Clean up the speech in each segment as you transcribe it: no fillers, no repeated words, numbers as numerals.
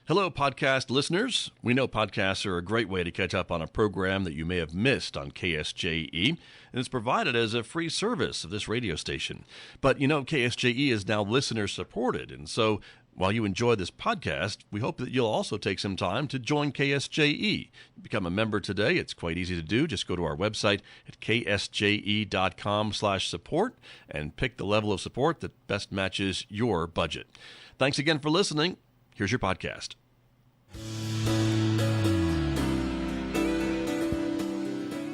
Hello, podcast listeners. We know podcasts are a great way to catch up on a program that you may have missed on KSJE, and it's provided as a free service of this radio station. But you know, KSJE is now listener supported, and so while you enjoy this podcast, we hope that you'll also take some time to join KSJE. Become a member today. It's quite easy to do. Just go to our website at ksje.com/support and pick the level of support that best matches your budget. Thanks again for listening. Here's your podcast.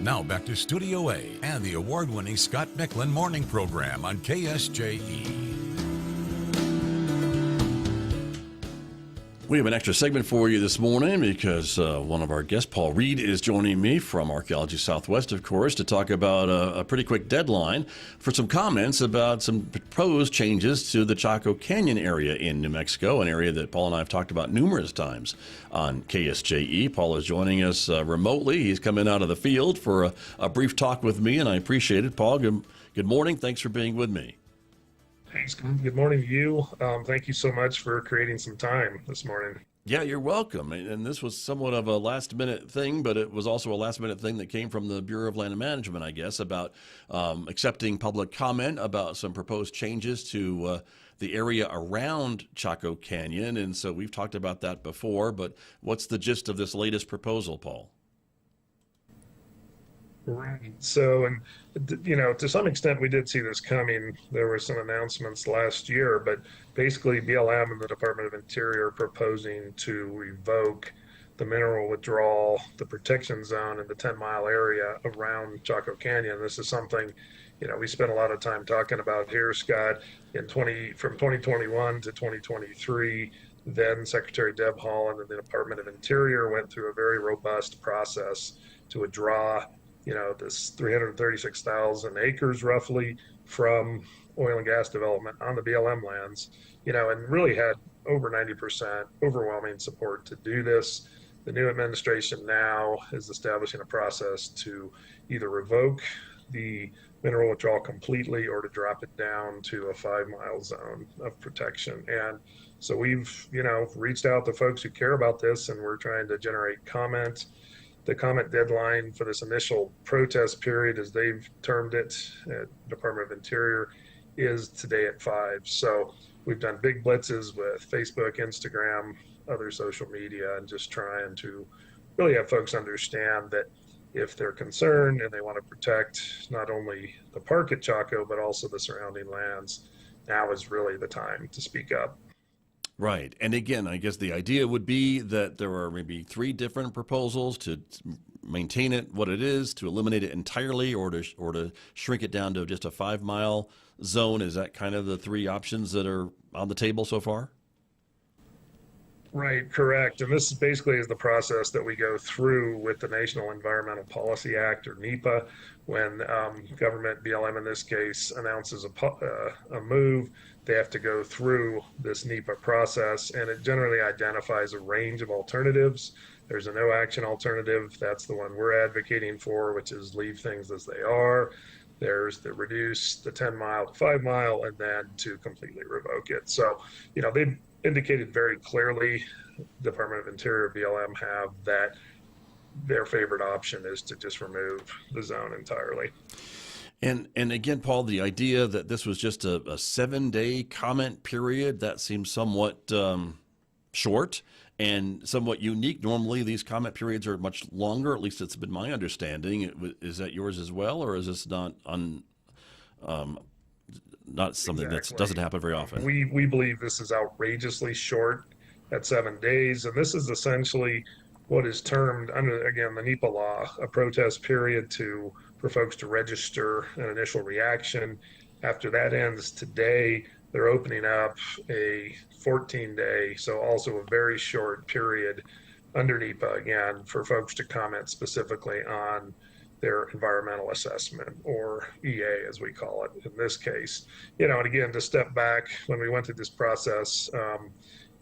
Now back to Studio A and the award-winning Scott Michlin morning program on KSJE. We have an extra segment for you this morning because one of our guests, Paul Reed, is joining me from Archaeology Southwest, of course, to talk about a pretty quick deadline for some comments about some proposed changes to the Chaco Canyon area in New Mexico, an area that Paul and I have talked about numerous times on KSJE. Paul is joining us remotely. He's coming out of the field for a brief talk with me, and I appreciate it. Paul, good morning. Thanks for being with me. Thanks. Good morning to you. Thank you so much for creating some time this morning. Yeah, you're welcome. And this was somewhat of a last-minute thing, but it was also a last-minute thing that came from the Bureau of Land Management, I guess, about accepting public comment about some proposed changes to the area around Chaco Canyon. And so we've talked about that before, but what's the gist of this latest proposal, Paul? Right. So, and to some extent, we did see this coming. There were some announcements last year, but basically BLM and the Department of Interior proposing to revoke the mineral withdrawal, the protection zone in the 10-mile area around Chaco Canyon. This is something, we spent a lot of time talking about here, Scott, from 2021 to 2023. Then Secretary Deb Haaland and the Department of Interior went through a very robust process to withdraw this 336,000 acres roughly from oil and gas development on the BLM lands, and really had over 90% overwhelming support to do this. The new administration now is establishing a process to either revoke the mineral withdrawal completely or to drop it down to a 5-mile zone of protection. And so we've, reached out to folks who care about this, and we're trying to generate comment. The comment deadline for this initial protest period, as they've termed it at Department of Interior, is today at 5. So we've done big blitzes with Facebook, Instagram, other social media, and just trying to really have folks understand that if they're concerned and they want to protect not only the park at Chaco, but also the surrounding lands, now is really the time to speak up. Right. And again, I guess the idea would be that there are maybe 3 different proposals to maintain it what it is, to eliminate it entirely, or to shrink it down to just a 5-mile zone. Is that kind of the 3 options that are on the table so far? Right, correct. And this basically is the process that we go through with the National Environmental Policy Act, or NEPA, when government, BLM in this case, announces a move. They have to go through this NEPA process, and it generally identifies a range of alternatives. There's a no-action alternative. That's the one we're advocating for, which is leave things as they are. There's the reduce the 10-mile to 5-mile, and then to completely revoke it. So, they've indicated very clearly, Department of Interior, BLM have that their favorite option is to just remove the zone entirely. And again, Paul, the idea that this was just a 7-day comment period, that seems somewhat short and somewhat unique. Normally, these comment periods are much longer. At least it's been my understanding. Is that yours as well, or is this not something that doesn't happen very often? We believe this is outrageously short at 7 days, and this is essentially what is termed under, again, the NEPA law, a protest period for folks to register an initial reaction. After that ends today, they're opening up a 14-day, so also a very short period under NEPA, again, for folks to comment specifically on their environmental assessment, or EA as we call it in this case. And again, to step back, when we went through this process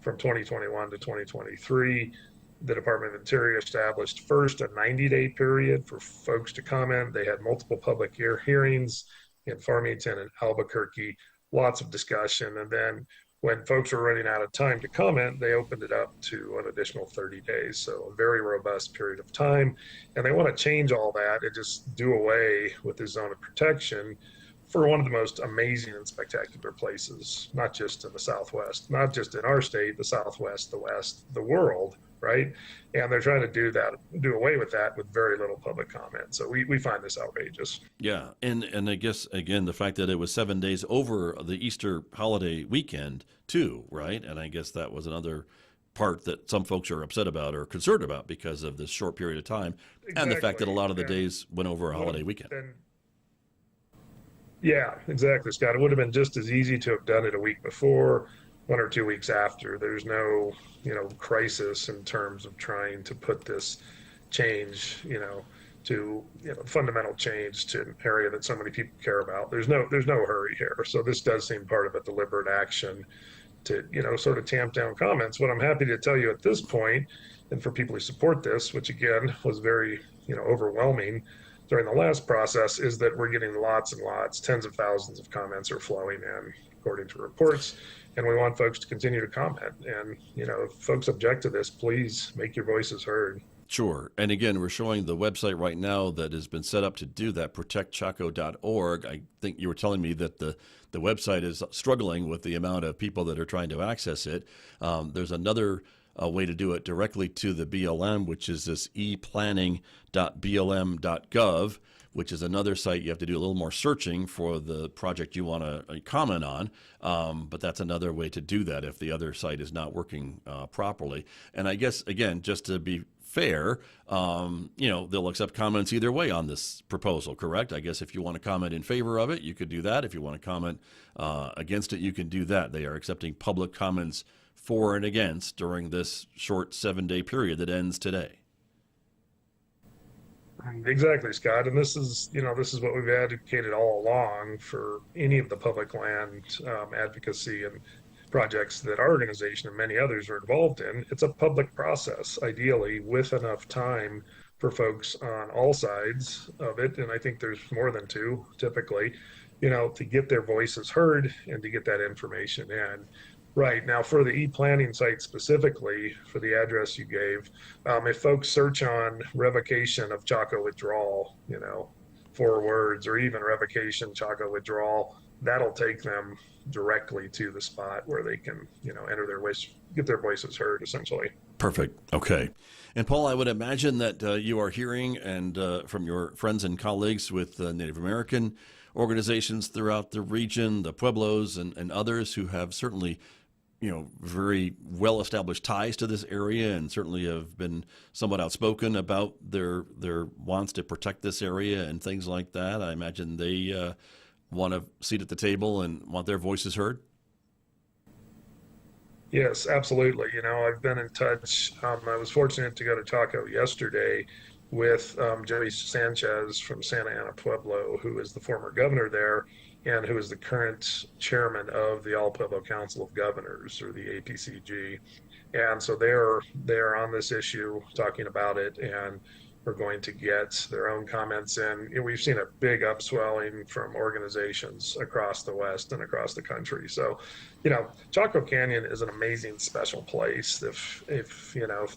from 2021 to 2023, the Department of Interior established first a 90-day period for folks to comment. They had multiple public hearings in Farmington and Albuquerque, lots of discussion. And then when folks were running out of time to comment, they opened it up to an additional 30 days. So a very robust period of time. And they want to change all that and just do away with the zone of protection for one of the most amazing and spectacular places, not just in the Southwest, not just in our state, the Southwest, the West, the world, right? And they're trying to do away with that with very little public comment. So we find this outrageous. Yeah, and I guess again the fact that it was 7 days over the Easter holiday weekend too, right? And I guess that was another part that some folks are upset about or concerned about because of this short period of time, and the fact that a lot of the days went over a holiday weekend. Yeah, exactly, Scott. It would have been just as easy to have done it a week before, 1 or 2 weeks after. There's no, crisis in terms of trying to put this change, to fundamental change to an area that so many people care about. There's no hurry here. So this does seem part of a deliberate action to sort of tamp down comments. What I'm happy to tell you at this point, and for people who support this, which again was very overwhelming during the last process, is that we're getting lots and lots, tens of thousands of comments are flowing in according to reports, and we want folks to continue to comment. And if folks object to this, please make your voices heard. Sure. And again, we're showing the website right now that has been set up to do that, protectchaco.org. I think you were telling me that the website is struggling with the amount of people that are trying to access it. There's another way to do it directly to the BLM, which is this eplanning.blm.gov, which is another site. You have to do a little more searching for the project you want to comment on, but that's another way to do that if the other site is not working properly. And I guess, again, just to be fair, they'll accept comments either way on this proposal, correct? I guess if you want to comment in favor of it, you could do that. If you want to comment against it, you can do that. They are accepting public comments for and against during this short 7-day period that ends today. Exactly, Scott. And this is what we've advocated all along for any of the public land advocacy and projects that our organization and many others are involved in. It's a public process, ideally, with enough time for folks on all sides of it. And I think there's more than two, typically, to get their voices heard and to get that information in. Right. Now, for the e-planning site specifically, for the address you gave, if folks search on revocation of Chaco withdrawal, 4 words, or even revocation Chaco withdrawal, that'll take them directly to the spot where they can, enter their wish, get their voices heard, essentially. Perfect. Okay. And Paul, I would imagine that you are hearing and from your friends and colleagues with Native American organizations throughout the region, the Pueblos and others who have certainly very well-established ties to this area and certainly have been somewhat outspoken about their wants to protect this area and things like that. I imagine they want a seat at the table and want their voices heard. Yes, absolutely. I've been in touch. I was fortunate to go to Chaco yesterday with Joey Sanchez from Santa Ana Pueblo, who is the former governor there and who is the current chairman of the All Pueblo Council of Governors, or the APCG. And so they're on this issue, talking about it, and we're going to get their own comments in. We've seen a big upswelling from organizations across the West and across the country. So, Chaco Canyon is an amazing, special place. If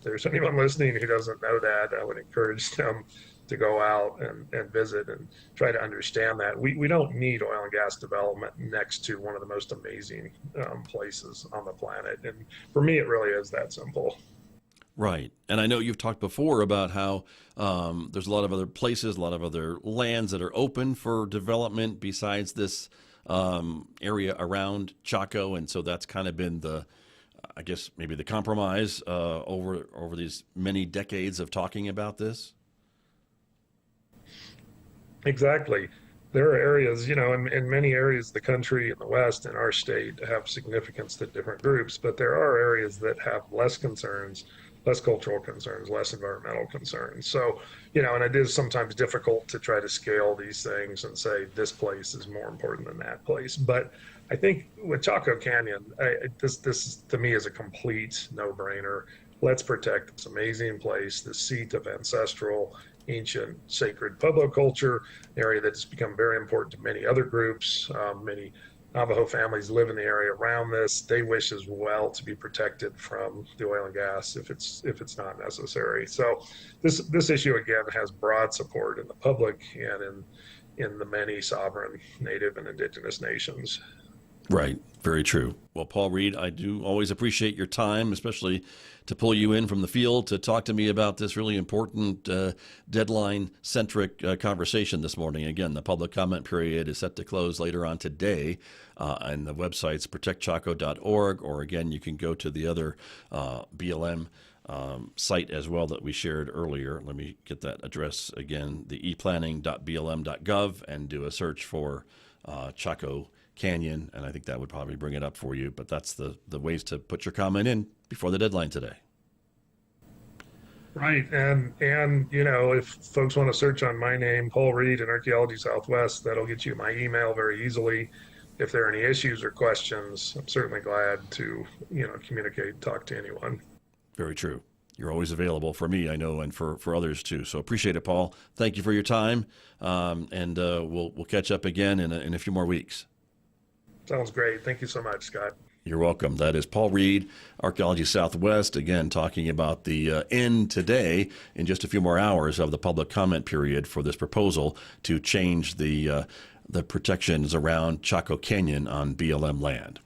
there's anyone listening who doesn't know that, I would encourage them to go out and visit and try to understand that. We don't need oil and gas development next to one of the most amazing places on the planet. And for me, it really is that simple. Right. And I know you've talked before about how there's a lot of other places, a lot of other lands that are open for development besides this area around Chaco. And so that's kind of been I guess, maybe the compromise over these many decades of talking about this. Exactly. There are areas, in many areas of the country in the West and our state have significance to different groups, but there are areas that have less concerns, less cultural concerns, less environmental concerns. So, and it is sometimes difficult to try to scale these things and say this place is more important than that place. But I think with Chaco Canyon, this to me is a complete no-brainer. Let's protect this amazing place, the seat of ancestral, ancient, sacred Pueblo culture, an area that has become very important to many other groups, many Navajo families live in the area around this. They wish as well to be protected from the oil and gas if it's not necessary. So this issue again has broad support in the public and in the many sovereign Native and Indigenous nations. Right. Very true. Well, Paul Reed, I do always appreciate your time, especially to pull you in from the field to talk to me about this really important deadline-centric conversation this morning. Again, the public comment period is set to close later on today, and the website's protectchaco.org, or again, you can go to the other BLM site as well that we shared earlier. Let me get that address again, the eplanning.blm.gov, and do a search for Chaco Canyon, and I think that would probably bring it up for you. But that's the ways to put your comment in before the deadline today. Right, and if folks want to search on my name, Paul Reed and Archaeology Southwest, that'll get you my email very easily. If there are any issues or questions, I'm certainly glad to communicate, talk to anyone. Very true. You're always available for me, I know, and for others too. So appreciate it, Paul. Thank you for your time, and we'll catch up again in a few more weeks. Sounds great. Thank you so much, Scott. You're welcome. That is Paul Reed, Archaeology Southwest, again, talking about the end today in just a few more hours of the public comment period for this proposal to change the protections around Chaco Canyon on BLM land.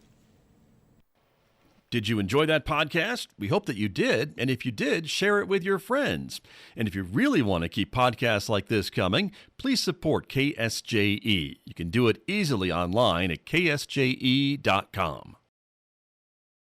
Did you enjoy that podcast? We hope that you did. And if you did, share it with your friends. And if you really want to keep podcasts like this coming, please support KSJE. You can do it easily online at ksje.com.